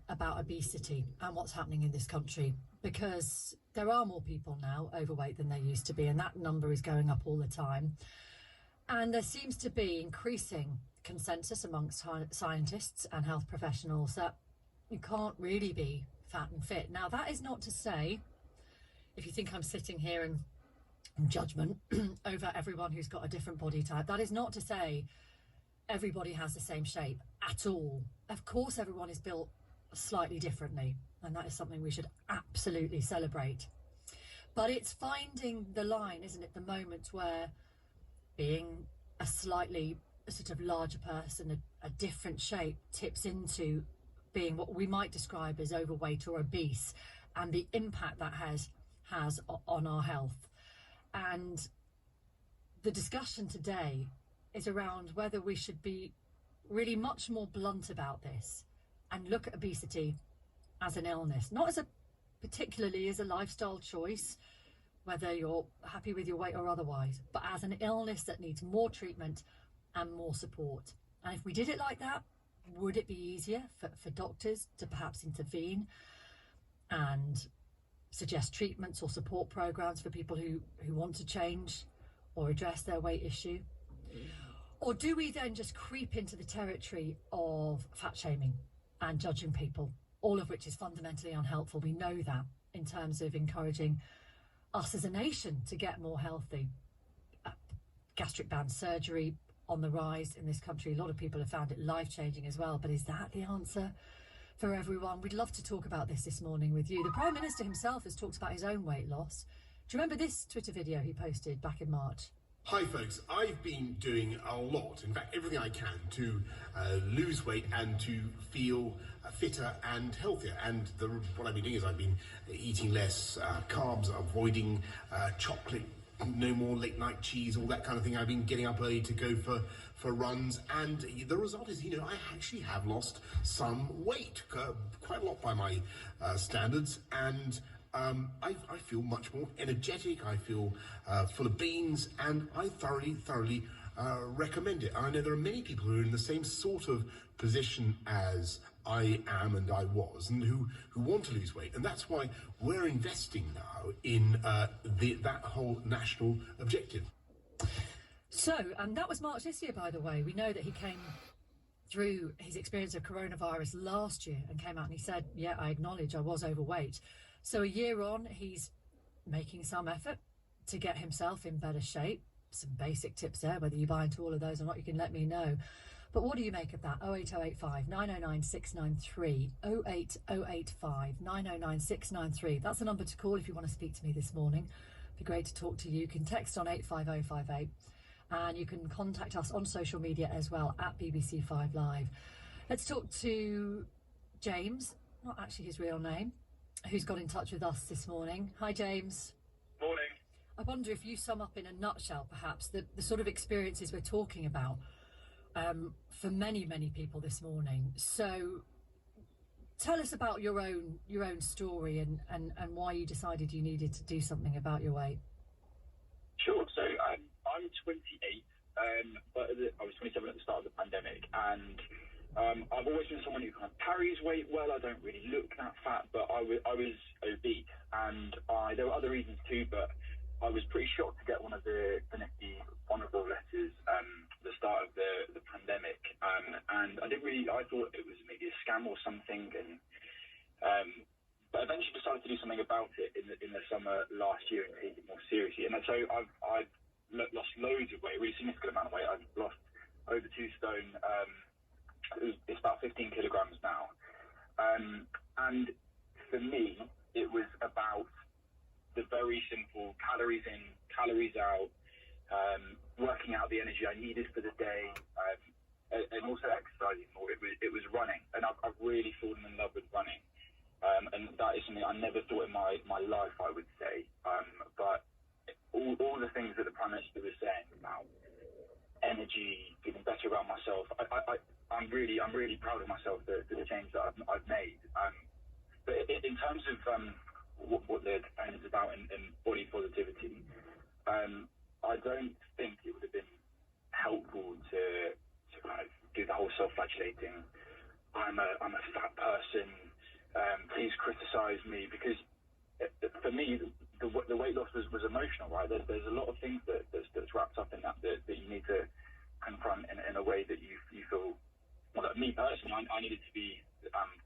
about obesity and what's happening in this country, because there are more people now overweight than there used to be, and that number is going up all the time. And there seems to be increasing consensus amongst scientists and health professionals that you can't really be fat and fit. Now, that is not to say, if you think I'm sitting here in judgment over everyone who's got a different body type, that is not to say everybody has the same shape at all. Of course, everyone is built slightly differently, and that is something we should absolutely celebrate. But it's finding the line, isn't it, the moment where being a slightly sort of larger person, a different shape, tips into being what we might describe as overweight or obese, and the impact that has on our health. And the discussion today is around whether we should be really much more blunt about this and look at obesity as an illness, not as particularly as a lifestyle choice, whether you're happy with your weight or otherwise, but as an illness that needs more treatment and more support. And if we did it like that, would it be easier for doctors to perhaps intervene and suggest treatments or support programs for people who want to change or address their weight issue? Or do we then just creep into the territory of fat shaming and judging people, all of which is fundamentally unhelpful? We know that, in terms of encouraging us as a nation to get more healthy. Gastric band surgery on the rise in this country. A lot of people have found it life-changing as well, but is that the answer for everyone? We'd love to talk about this morning with you. The Prime Minister himself has talked about his own weight loss. Do you remember this Twitter video he posted back in March? Hi folks, I've been doing a lot, in fact everything I can, to lose weight and to feel fitter and healthier. And what I've been doing is I've been eating less carbs, avoiding chocolate, no more late night cheese, all that kind of thing. I've been getting up early to go for runs, and the result is, I actually have lost some weight, quite a lot by my standards, and I feel much more energetic. I feel full of beans, and I thoroughly recommend it. And I know there are many people who are in the same sort of position as I am and I was, and who want to lose weight. And that's why we're investing now in that whole national objective. So, and that was March this year, by the way. We know that he came through his experience of coronavirus last year and came out and he said, yeah, I acknowledge I was overweight. So a year on, he's making some effort to get himself in better shape. Some basic tips there, whether you buy into all of those or not, you can let me know. But what do you make of that? 08085 909 693, 08085 909 693. That's the number to call if you want to speak to me this morning. It'd be great to talk to you. You can text on 85058, and you can contact us on social media as well, at BBC5 Live. Let's talk to James, not actually his real name, who's got in touch with us this morning. Hi, James. Morning. I wonder if you sum up in a nutshell, perhaps, the sort of experiences we're talking about for many people this morning. So tell us about your own story and why you decided you needed to do something about your weight. Sure. So I'm 28, but I was 27 at the start of the pandemic, and I've always been someone who kind of carries weight well. I don't really look that fat, but I was obese, and there were other reasons too, but I was pretty shocked to get one of the nifty vulnerable letters at the start of the pandemic, and I thought it was maybe a scam or something, and but eventually decided to do something about it in the summer last year and take it more seriously. And so I've lost loads of weight, a really significant amount of weight. I've lost over 2 stone. It's about 15 kilograms now, and for me it was about the very simple calories in, calories out, working out the energy I needed for the day, and also exercising more. It was running, and I've really fallen in love with running, and that is something I never thought in my life I would say. But all the things that the Prime Minister was saying about energy, feeling better about myself, I'm really proud of myself for the change that I've made. But in terms of what the campaign is about and body positivity, I don't think it would have been helpful to kind of do the whole self-flagellating. I'm a fat person. criticised me because for me the weight loss was emotional, right? There's a lot of things that's wrapped up in that you need to confront in a way that you feel. Well, me personally, I needed to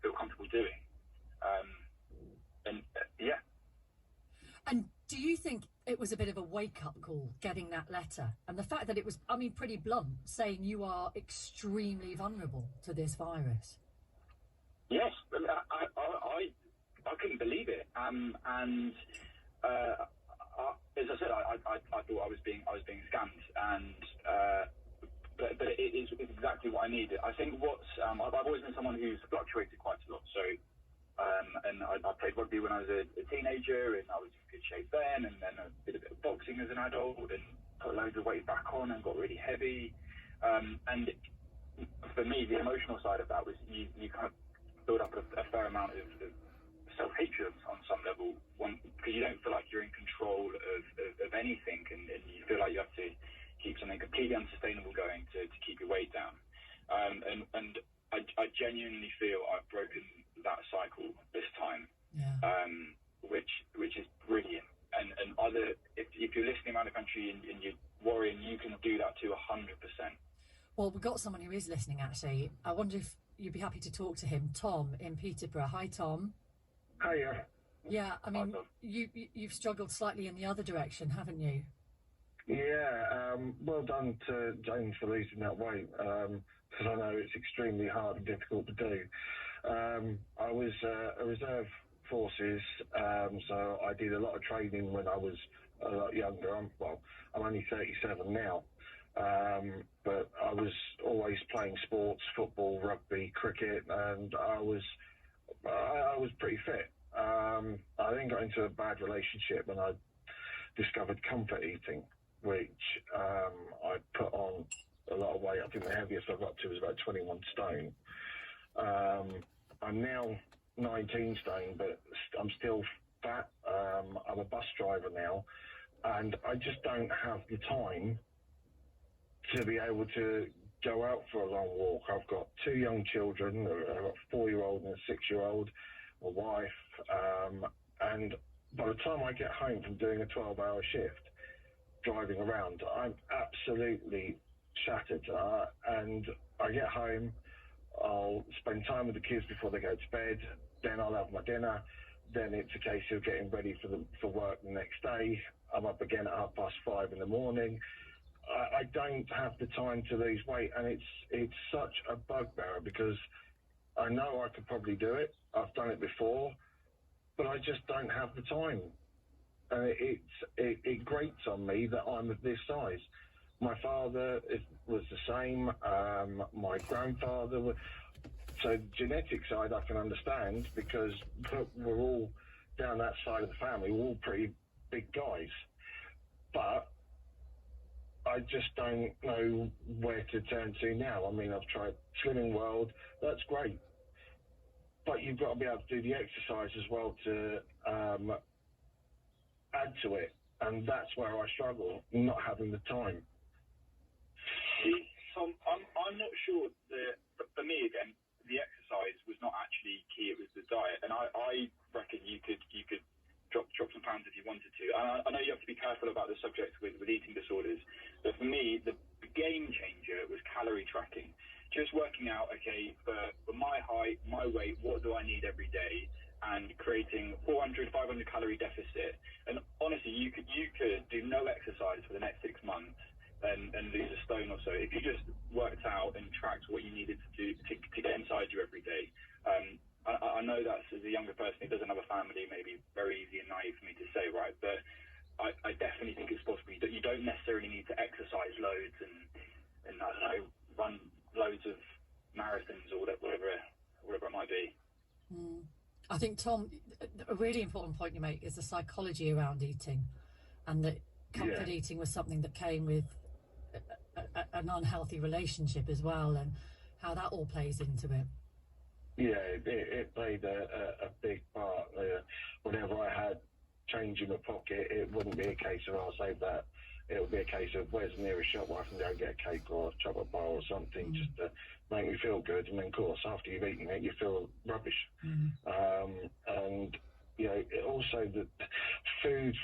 feel comfortable doing, yeah. And do you think it was a bit of a wake-up call getting that letter, and the fact that it was, I mean, pretty blunt, saying you are extremely vulnerable to this virus? Yes, I couldn't believe it, and as I said, I thought I was being scammed, and but it is exactly what I needed. I think I've always been someone who's fluctuated quite a lot, so. And I played rugby when I was a teenager, and I was in good shape then, and then I did a bit of boxing as an adult, and put loads of weight back on and got really heavy. And for me, the emotional side of that was you kind of build up a fair amount of self-hatred on some level, because you don't feel like you're in control of anything, and you feel like you have to keep something completely unsustainable going to keep your weight down. And I genuinely feel I've broken that cycle this time, which is brilliant. And if you're listening around the country and you're worrying, you can do that too 100%. Well, we've got someone who is listening, actually. I wonder if you'd be happy to talk to him. Tom in Peterborough. Hi, Tom. Hiya. Yeah, I mean, you've struggled slightly in the other direction, haven't you? Yeah, well done to James for losing that weight, because I know it's extremely hard and difficult to do. I was a reserve forces, so I did a lot of training when I was a lot younger. I'm only 37 now, but I was always playing sports, football, rugby, cricket, and I was pretty fit. I then got into a bad relationship when I discovered comfort eating, which I put on a lot of weight. I think the heaviest I got to was about 21 stone. I'm now 19 stone, but I'm still fat. I'm a bus driver now, and I just don't have the time to be able to go out for a long walk. I've got 2 young children. I've got a 4-year-old and a 6-year-old, a wife, and by the time I get home from doing a 12-hour shift, driving around, I'm absolutely shattered, and I get home, I'll spend time with the kids before they go to bed, then I'll have my dinner, then it's a case of getting ready for work the next day. I'm up again at 5:30 in the morning. I don't have the time to lose weight, and it's such a bugbear because I know I could probably do it. I've done it before, but I just don't have the time. And it grates on me that I'm of this size. My father was the same. My grandfather was. So genetic side I can understand because we're all down that side of the family. We're all pretty big guys. But I just don't know where to turn to now. I mean, I've tried Slimming World. That's great. But you've got to be able to do the exercise as well to add to it. And that's where I struggle, not having the time. Tom, I'm not sure that, for me again, the exercise was not actually key, it was the diet. And I reckon you could drop some pounds if you wanted to. And I know you have to be careful about the subject with eating disorders, but for me, the game changer was calorie tracking. Just working out, okay, for my height, my weight, what do I need every day? And creating 400, 500 calorie deficit. And honestly, you could do no exercise for the next 6 months and lose a stone or so if you just worked out and tracked what you needed to do to get inside you every day. I know that's, as a younger person who doesn't have a family, maybe very easy and naive for me to say, right? But I definitely think it's possible. You don't necessarily need to exercise loads and I don't know, run loads of marathons or whatever it might be. I think, Tom, a really important point you make is the psychology around eating, and that comfort eating was something that came with an unhealthy relationship as well, and how that all plays into it. Yeah, it played a big part. Whenever I had change in my pocket, it wouldn't be a case of I'll save that. It would be a case of where's the nearest shop where I can go and get a cake or a chocolate bar or something just to make me feel good, and then of course after you've eaten it, you feel rubbish. And also the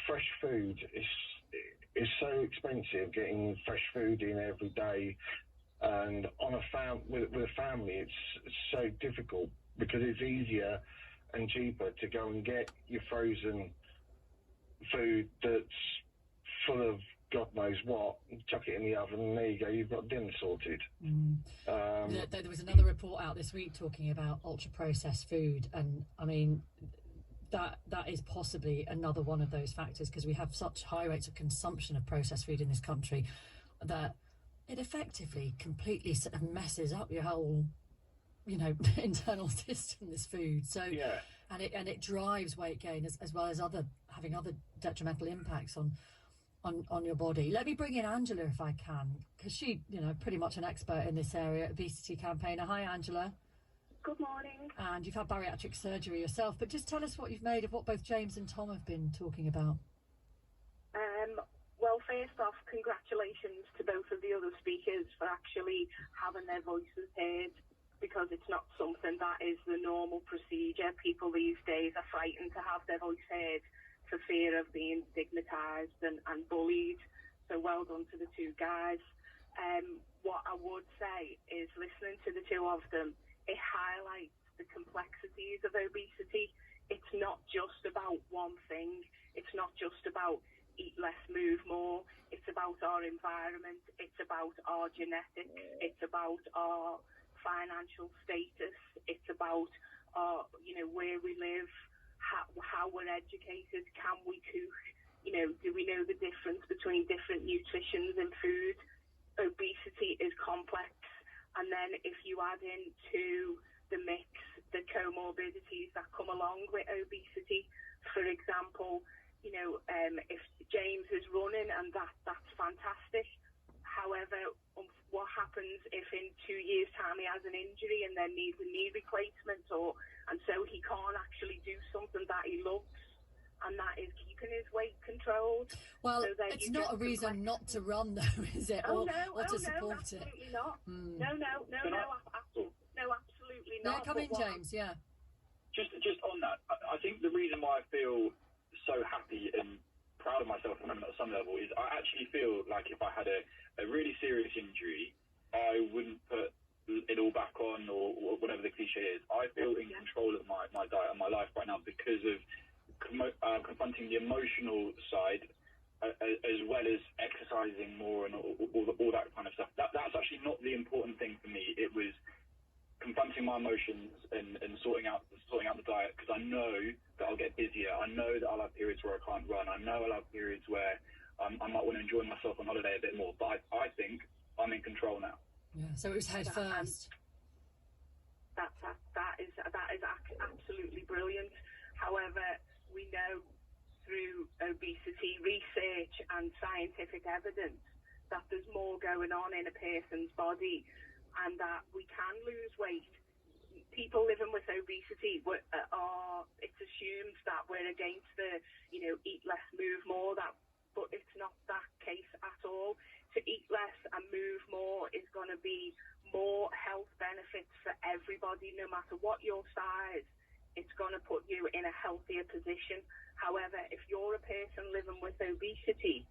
fresh food is so expensive. Getting fresh food in every day, and on with a family, it's so difficult because it's easier and cheaper to go and get your frozen food that's full of God knows what, chuck it in the oven, and there you go, you've got dinner sorted. There was another report out this week talking about ultra-processed food, and I mean, that is possibly another one of those factors, because we have such high rates of consumption of processed food in this country that it effectively completely sort of messes up your whole, internal system, this food. So, yeah. And it drives weight gain as well as having other detrimental impacts on your body. Let me bring in Angela if I can, because she, pretty much an expert in this area, obesity campaigner. Hi, Angela. Good morning. And you've had bariatric surgery yourself, but just tell us what you've made of what both James and Tom have been talking about. Well, first off, congratulations to both of the other speakers for actually having their voices heard, because it's not something that is the normal procedure. People these days are frightened to have their voice heard for fear of being stigmatised and bullied. So well done to the two guys. What I would say is, listening to the two of them, it highlights the complexities of obesity. It's not just about one thing. It's not just about eat less, move more. It's about our environment. It's about our genetics. It's about our financial status. It's about our, where we live, how we're educated. Can we cook? Do we know the difference between different nutritions in food? Obesity is complex. And then if you add into the mix the comorbidities that come along with obesity, for example, if James is running, and that's fantastic. However, what happens if in 2 years' time he has an injury and then needs a knee replacement, and so he can't actually do something that he loves, and that is keeping his weight controlled? Well, so it's not a reason not to run, though, is it? Or to support it? Absolutely not. No, absolutely not. Come in, James. Yeah. Just on that, I think the reason why I feel so happy and proud of myself on some level is I actually feel like if I had a really serious injury, I wouldn't put it all back on or whatever the cliche is. I feel in control of my diet and my life right now because of confronting the emotional side as well as exercising more and all that kind of stuff. That's actually not the important thing for me. It was confronting my emotions and sorting out the diet, because I know that I'll get busier. I know that I'll have periods where I can't run. I know I'll have periods where I might want to enjoy myself on holiday a bit more. But I think I'm in control now. Yeah. So it was head first. That is absolutely brilliant. However, we know through obesity research and scientific evidence that there's more going on in a person's body, and that we can lose weight. People living with obesity it's assumed that we're against the, eat less, move more, but it's not that case at all. To eat less and move more is going to be more health benefits for everybody, no matter what your size. It's going to put you in a healthier position. However, if you're a person living with obesity,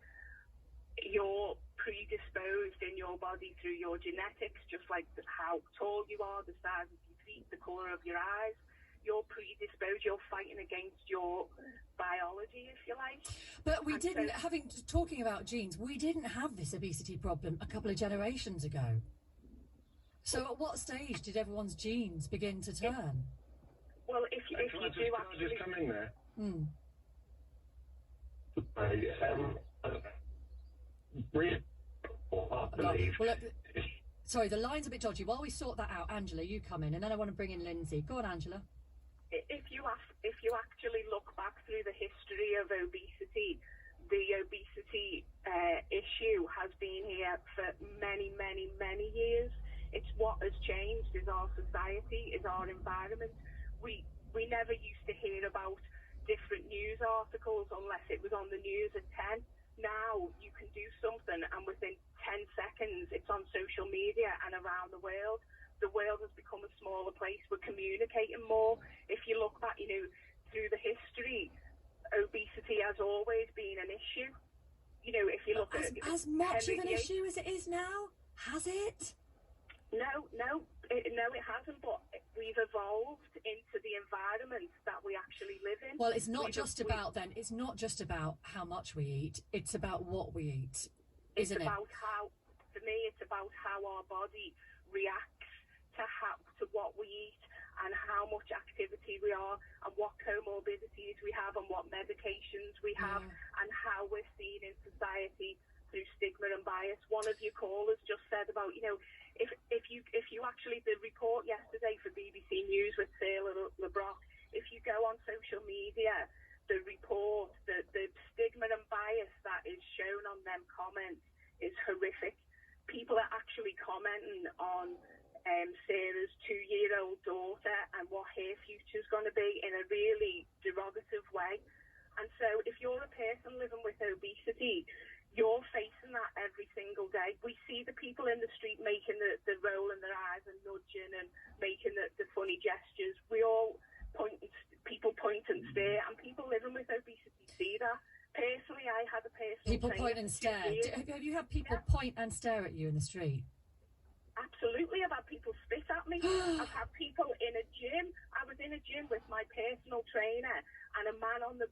you're predisposed in your body through your genetics, just like how tall you are, the size of your feet, the colour of your eyes. You're predisposed, you're fighting against your biology, if you like. But we didn't, talking about genes, we didn't have this obesity problem a couple of generations ago. So at what stage did everyone's genes begin to turn? Well, if you Can I just come in there? Sorry, the line's a bit dodgy. While we sort that out, Angela, you come in, and then I want to bring in Lindsay. Go on, Angela. If you actually look back through the history of obesity, the obesity issue has been here for many, many, many years. It's what has changed is our society, is our environment. We never used to hear about different news articles unless it was on the news at 10. Now you can do something and within 10 seconds it's on social media and around the world. the world has become a smaller place. We're communicating more. If you look back, through the history, obesity has always been an issue. If you look at as much of an issue as it is now, has it? No, it hasn't. But we've evolved into the environment that we actually live in. Well, it's not just about how much we eat. It's about what we eat, isn't it? For me, it's about how our body reacts to what we eat and how much activity we are and what comorbidities we have and what medications we have and how we're seen in society through stigma and bias. One of your callers just said about, if you actually, the report yesterday for BBC News with Sarah LeBrock, if you go on social media, the report, the stigma and bias that is shown on them comments is horrific. People are actually commenting on Sarah's 2-year-old daughter and what her future's going to be in a really derogative way. And so if you're a person living with obesity, you're facing that every single day. We see the people in the street making the roll in their eyes and nudging and making the funny gestures. People point and stare, and people living with obesity see that. Personally, I had a personal People point and stare. Have you had people point and stare at you in the street? Absolutely. I've had people spit at me. I've had people in a gym. I was in a gym with my personal trainer, and a man on the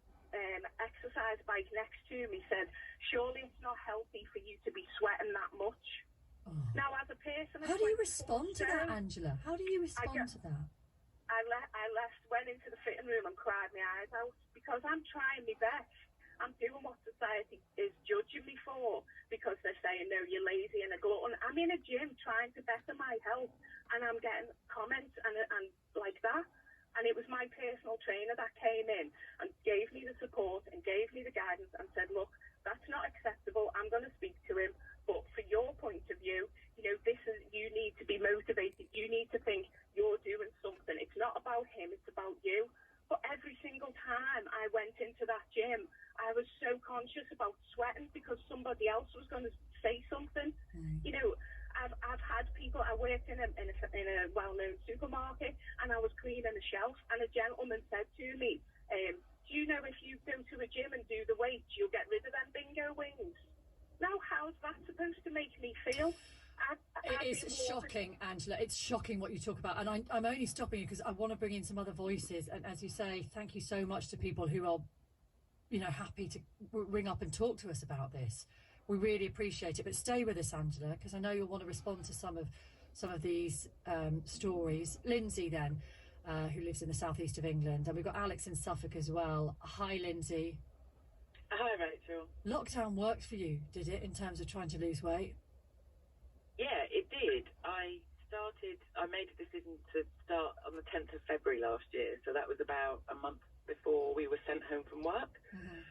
exercise bike next to me said, "Surely it's not healthy for you to be sweating that much." Oh. Now, as a person, how do you respond to that, Angela? How do you respond to that? I went into the fitting room and cried my eyes out because I'm trying my best. I'm doing what society is judging me for because they're saying, no, you're lazy and a glutton. I'm in a gym trying to better my health, and I'm getting comments and like that. And it was my personal trainer that came in and gave me the support and gave me the guidance and said, look, that's not acceptable. I'm going to speak to him. But for your point of view, you need to be motivated. You need to think you're doing something. It's not about him. It's about you. But every single time I went into that gym, I was so conscious about sweating because somebody else was going to say something. I've had people. I worked in a well-known supermarket, and I was cleaning a shelf, and a gentleman said to me, "Do you know if you go to a gym and do the weights, you'll get rid of them bingo wings?" Now, how's that supposed to make me feel? It is shocking, Angela. It's shocking what you talk about. And I'm only stopping you because I want to bring in some other voices. And as you say, thank you so much to people who are, happy to ring up and talk to us about this. We really appreciate it. But stay with us, Angela, because I know you'll want to respond to some of these stories. Lindsay, then, who lives in the southeast of England. And we've got Alex in Suffolk as well. Hi, Lindsay. Hi, Rachel. Lockdown worked for you, did it, in terms of trying to lose weight? Yeah, it did. I made a decision to start on the 10th of February last year, so that was about a month before we were sent home from work. Mm-hmm.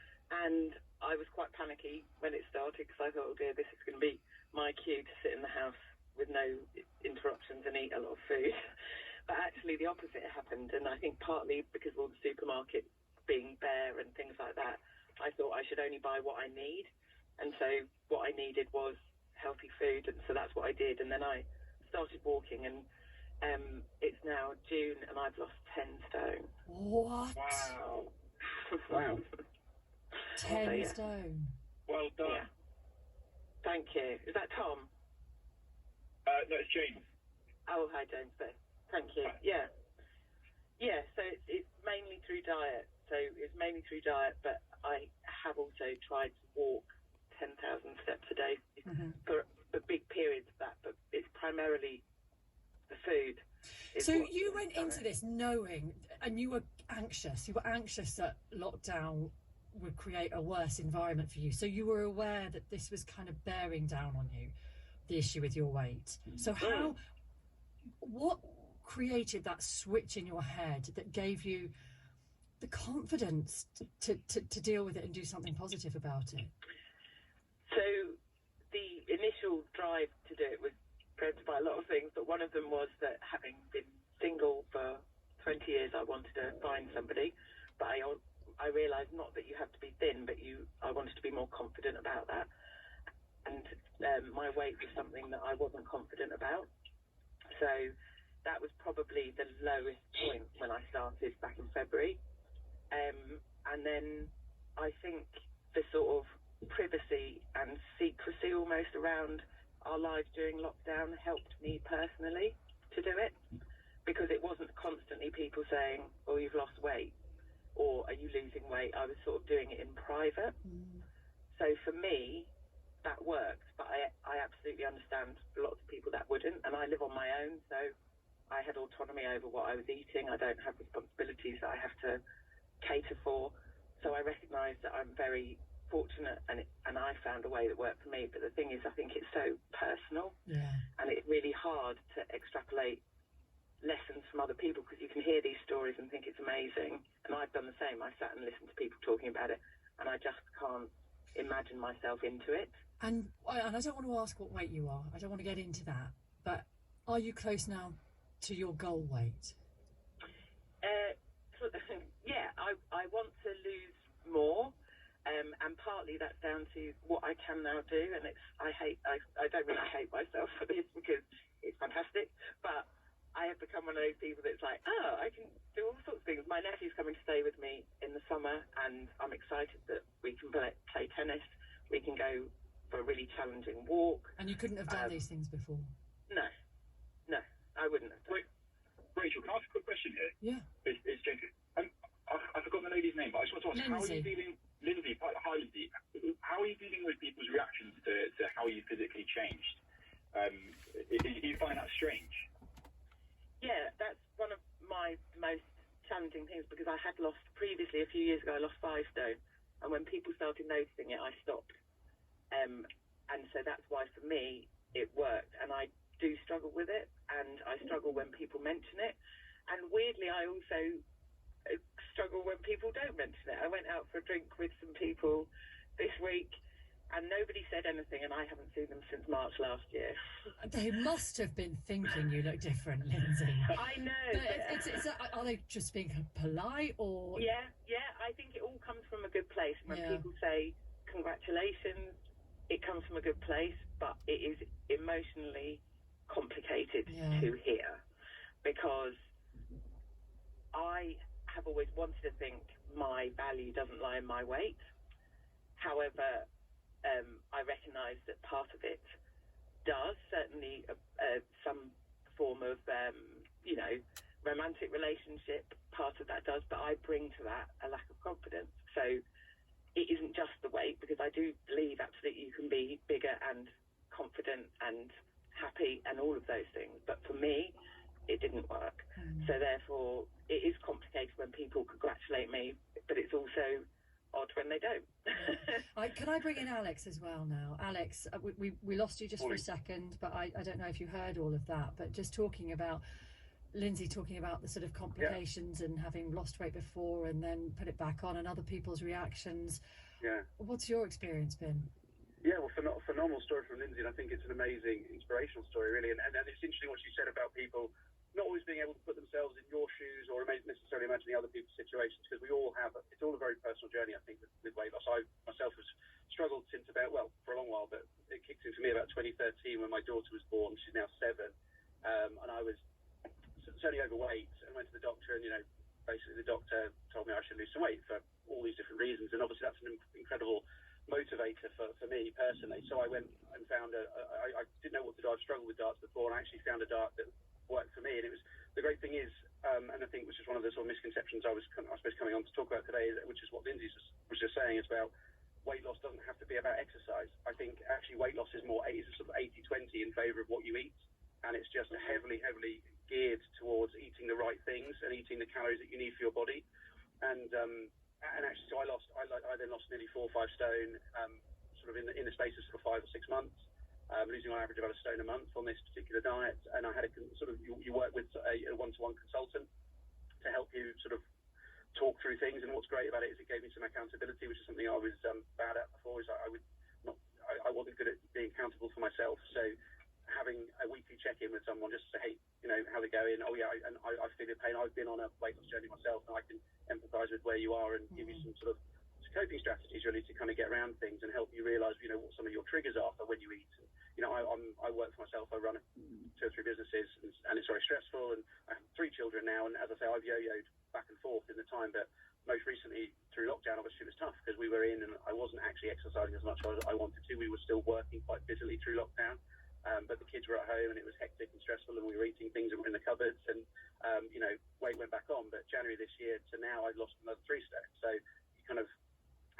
And I was quite panicky when it started because I thought, oh dear, this is going to be my cue to sit in the house with no interruptions and eat a lot of food. But actually the opposite happened, and I think partly because of all the supermarkets being bare and things like that, I thought I should only buy what I need. And so what I needed was healthy food, and so that's what I did. And then I started walking, and it's now June and I've lost 10 stone. What? Wow. 10 stone. Well done. Yeah. Thank you. Is that Tom? No, it's James. Oh, hi James. Thank you. Hi. Yeah, so it's mainly through diet. But I have also tried to walk 10,000 steps a day for big periods of that, but it's primarily the food. So you went into this knowing, and you were anxious that lockdown would create a worse environment for you. So you were aware that this was kind of bearing down on you, the issue with your weight. So what created that switch in your head that gave you the confidence to deal with it and do something positive about it? So the initial drive to do it was driven by a lot of things, but one of them was that having been single for 20 years, I wanted to find somebody, but I realised not that you have to be thin, but I wanted to be more confident about that. And my weight was something that I wasn't confident about. So probably the lowest point when I started back in February. And then I think the sort of privacy and secrecy almost around our lives during lockdown helped me personally to do it, because it wasn't constantly people saying, oh, you've lost weight, or are you losing weight? I was sort of doing it in private. So for me, that worked, but I absolutely understand lots of people that wouldn't, and I live on my own, so I had autonomy over what I was eating. I don't have responsibilities that I have to cater for, so I recognise that I'm very fortunate, and I found a way that worked for me. But the thing is, I think it's so personal, and it's really hard to extrapolate lessons from other people, because you can hear these stories and think it's amazing, and I've done the same. I sat and listened to people talking about it, and I just can't imagine myself into it. And I don't want to ask what weight you are. I don't want to get into that, but are you close now to your goal weight? Yeah, I want to lose more. And partly that's down to what I can now do, and I don't really hate myself for this, because it's fantastic, but I have become one of those people that's like, oh, I can do all sorts of things. My nephew's coming to stay with me in the summer, and I'm excited that we can play tennis, we can go for a really challenging walk. And you couldn't have done these things before? No, I wouldn't have done. Wait, Rachel, can I ask a quick question here? Yeah. It's Jacob. I forgot the lady's name, but I just want to ask, how are you dealing... Lindsay, hi Lindsay. How are you dealing with people's reactions to how you physically changed? Do you find that strange? Yeah, that's one of my most challenging things, because I had lost previously, a few years ago, I lost 5 stone, and when people started noticing it, I stopped. And so that's why for me it worked, and I do struggle with it, and I struggle when people mention it, and weirdly I also struggle when people don't mention it. I went out for a drink with some people this week, and nobody said anything, and I haven't seen them since March last year. They must have been thinking you look different, Lindsay. I know. But are they just being polite, or...? Yeah, I think it all comes from a good place. When people say congratulations, it comes from a good place, but it is emotionally complicated to hear, because I have always wanted to think my value doesn't lie in my weight. However, I recognise that part of it does, certainly some form of, romantic relationship, part of that does, but I bring to that a lack of confidence. So it isn't just the weight, because I do believe absolutely you can be bigger and confident and happy and all of those things. But for me, it didn't work. So therefore, it is complicated when people congratulate me, but it's also odd when they don't. Can I bring in Alex as well now? Alex, we lost you just for a second, but I don't know if you heard all of that, but just talking about Lindsay talking about the sort of complications and having lost weight before and then put it back on, and other people's reactions. Yeah. What's your experience been? Yeah, well, phenomenal story from Lindsay, and I think it's an amazing, inspirational story, really. And it's interesting what she said about people not always being able to put themselves in your shoes or necessarily imagining other people's situations, because we all have, it's all a very personal journey, I think, with weight loss. I myself have struggled since for a long while, but it kicked in for me about 2013 when my daughter was born. She's now 7, and I was certainly overweight, and went to the doctor, and, basically the doctor told me I should lose some weight for all these different reasons, and obviously that's an incredible motivator for me personally. So I went and found I didn't know what to do. I've struggled with diets before, and I actually found a diet that worked for me. And it was, the great thing is, and I think which is one of the sort of misconceptions I suppose coming on to talk about today, which is what Lindsay was just saying, is about weight loss doesn't have to be about exercise. I think actually weight loss is a sort of 80-20 in favour of what you eat, and it's just heavily geared towards eating the right things and eating the calories that you need for your body. And actually, so I then lost nearly 4 or 5 stone, sort of in the space of sort of 5 or 6 months, losing on average about a stone a month on this particular diet. And I had you work with a one-to-one consultant to help you sort of talk through things. And what's great about it is it gave me some accountability, which is something I was bad at before. Is I wasn't good at being accountable for myself. So having a weekly check-in with someone just to say, hey, how's it going? Oh yeah, I feel your pain. I've been on a weight loss journey myself, and I can empathise with where you are and give you some sort of coping strategies really to kind of get around things and help you realise, what some of your triggers are for when you eat. And, I work for myself. I run 2 or 3 businesses, and it's very stressful. And I have 3 children now, and as I say, I've yo-yoed back and forth in the time. But most recently, through lockdown, obviously it was tough because we were in, and I wasn't actually exercising as much as I wanted to. We were still working quite busily through lockdown, but the kids were at home, and it was hectic and stressful, and we were eating things that were in the cupboards, and weight went back on. But January this year to now, I'd lost another 3 stone. So you kind of,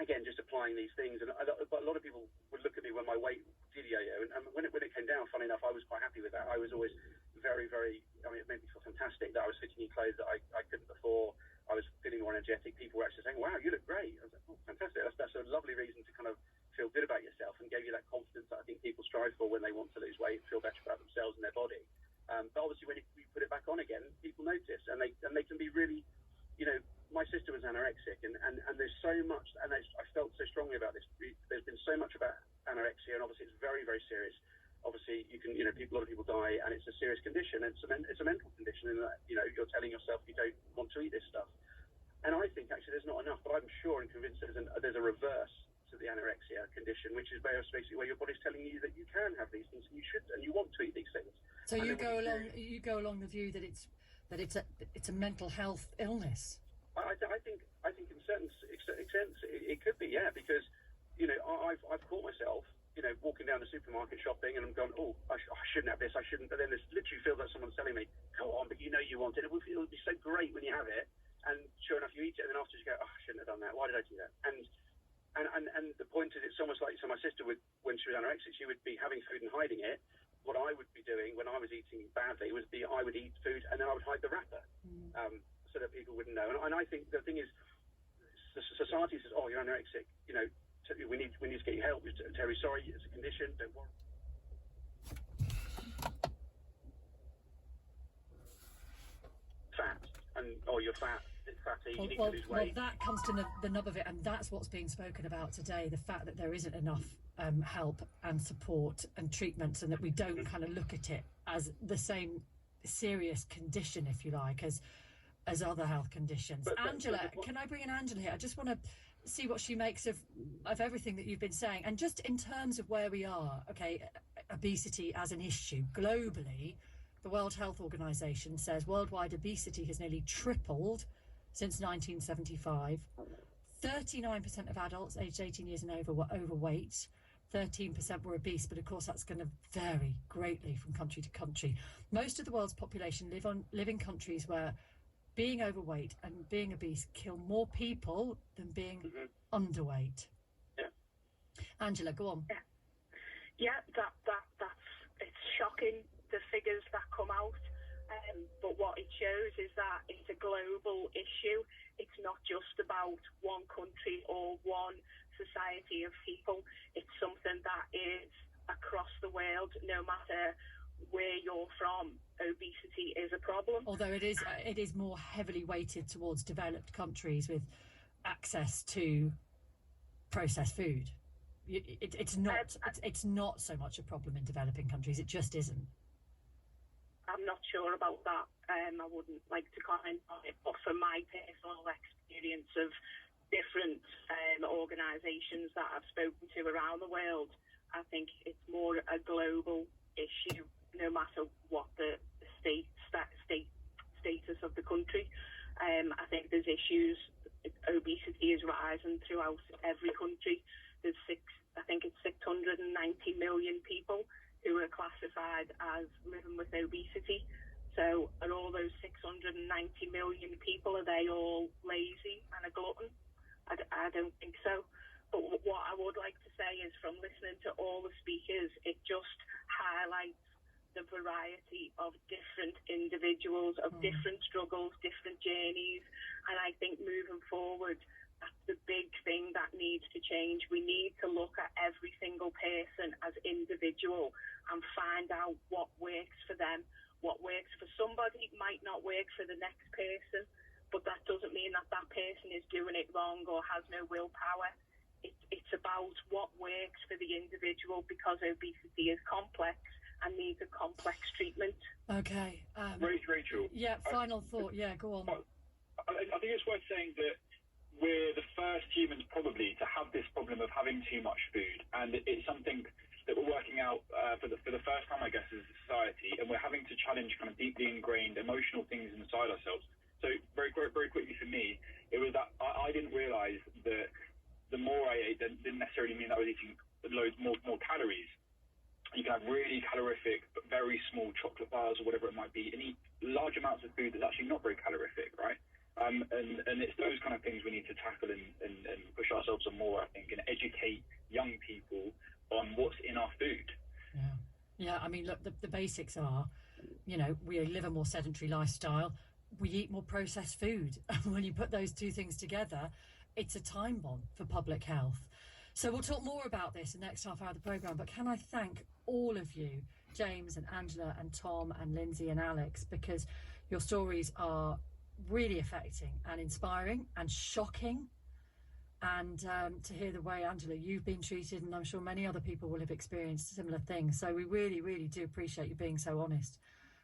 again, just applying these things. And but a lot of people would look at me when my weight did yo-yo, and when it came down, funny enough, I was quite happy with that. I was always very, very, it made me feel fantastic that I was fitting in clothes that I couldn't before. I was feeling more energetic. People were actually saying, wow, you look great. I was like, oh, fantastic. That's a lovely reason to kind of feel good about yourself, and gave you that confidence that I think people strive for when they want to lose weight, feel better about themselves and their body. But obviously when we put it back on again, people notice, and they can be really, my sister was anorexic, and there's so much, and I felt so strongly about this. There's been so much about anorexia, and obviously it's very, very serious. Obviously, a lot of people die, and it's a serious condition. And it's a mental condition in that you're telling yourself you don't want to eat this stuff. And I think actually there's not enough, but I'm sure and convinced there's a reverse to the anorexia condition, which is basically where your body's telling you that you can have these things, and you should, and you want to eat these things. So you go along the view that it's a mental health illness. I think in certain extent it could be, yeah, because I've caught myself walking down the supermarket shopping, and I'm going, oh, I shouldn't have this, I shouldn't. But then it literally feels like someone's telling me, go on, but you want it. It will be so great when you have it, and sure enough you eat it, and then afterwards you go, oh, I shouldn't have done that. Why did I do that? And the point is, it's almost like, so my sister would, when she was anorexic, she would be having food and hiding it. What I would be doing when I was eating badly I would eat food and then I would hide the wrapper, so that people wouldn't know. And I think the thing is, the society says, oh, you're anorexic, we need to get you help. Terry, sorry, it's a condition, don't worry. Fat, and you're fat, it's fatty, you need to lose weight. Well, that comes to the nub of it, and that's what's being spoken about today, the fact that there isn't enough help and support and treatments, and that we don't kind of look at it as the same serious condition, if you like, as other health conditions. Angela, can I bring in Angela here? I just want to see what she makes of everything that you've been saying, and just in terms of where we are. Okay, obesity as an issue globally, the World Health Organization says worldwide obesity has nearly tripled since 1975. 39% of adults aged 18 years and over were overweight. 13% were obese, but of course that's going to vary greatly from country to country. Most of the world's population live in countries where being overweight and being obese kill more people than being underweight. Yeah. Angela, go on. Yeah, that's it's shocking, the figures that come out. But what it shows is that it's a global issue. It's not just about one country or one society of people. It's something that is across the world, no matter where you're from. Obesity is a problem. Although it is more heavily weighted towards developed countries with access to processed food. It's not so much a problem in developing countries. It just isn't. I'm not sure about that. I wouldn't like to comment on it, but from my personal experience of different organisations that I've spoken to around the world, I think it's more a global issue, no matter what the status of the country. I think there's issues. Obesity is rising throughout every country. There's 690 million people who are classified as living with obesity. So are all those 690 million people, are they all lazy and a glutton? I don't think so. But what I would like to say is, from listening to all the speakers, it just highlights the variety of different individuals, of different struggles, different journeys. And I think moving forward, that's the big thing that needs to change. We need to look at every single person as individual and find out what works for them. What works for somebody might not work for the next person, but that doesn't mean that that person is doing it wrong or has no willpower. It's about what works for the individual, because obesity is complex and needs a complex treatment. Okay. Rachel. Yeah, final thought. Yeah, go on. I think it's worth saying that we're the first humans probably to have this problem of having too much food, and it's something that we're working out for the first time, I guess, as a society, and we're having to challenge kind of deeply ingrained emotional things inside ourselves. So very quickly for me, it was that I didn't realise that the more I ate didn't necessarily mean that I was eating loads more calories. You can have really calorific but very small chocolate bars or whatever it might be, and eat large amounts of food that's actually not very calorific, right? And it's those kind of things we need to tackle and push ourselves on more, I think, and educate young people on what's in our food. Yeah. I mean, look, the basics are, you know, we live a more sedentary lifestyle. We eat more processed food. When you put those two things together, it's a time bomb for public health. So we'll talk more about this in the next half hour of the programme, but can I thank all of you, James and Angela and Tom and Lindsay and Alex, because your stories are really affecting and inspiring and shocking. And to hear the way, Angela, you've been treated, and I'm sure many other people will have experienced similar things. So we really, really do appreciate you being so honest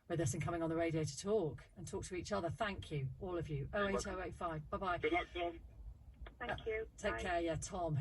with us and coming on the radio to talk to each other. Thank you, all of you. 08085. Bye-bye. Good luck, Tom. Thank you. Take care, Tom.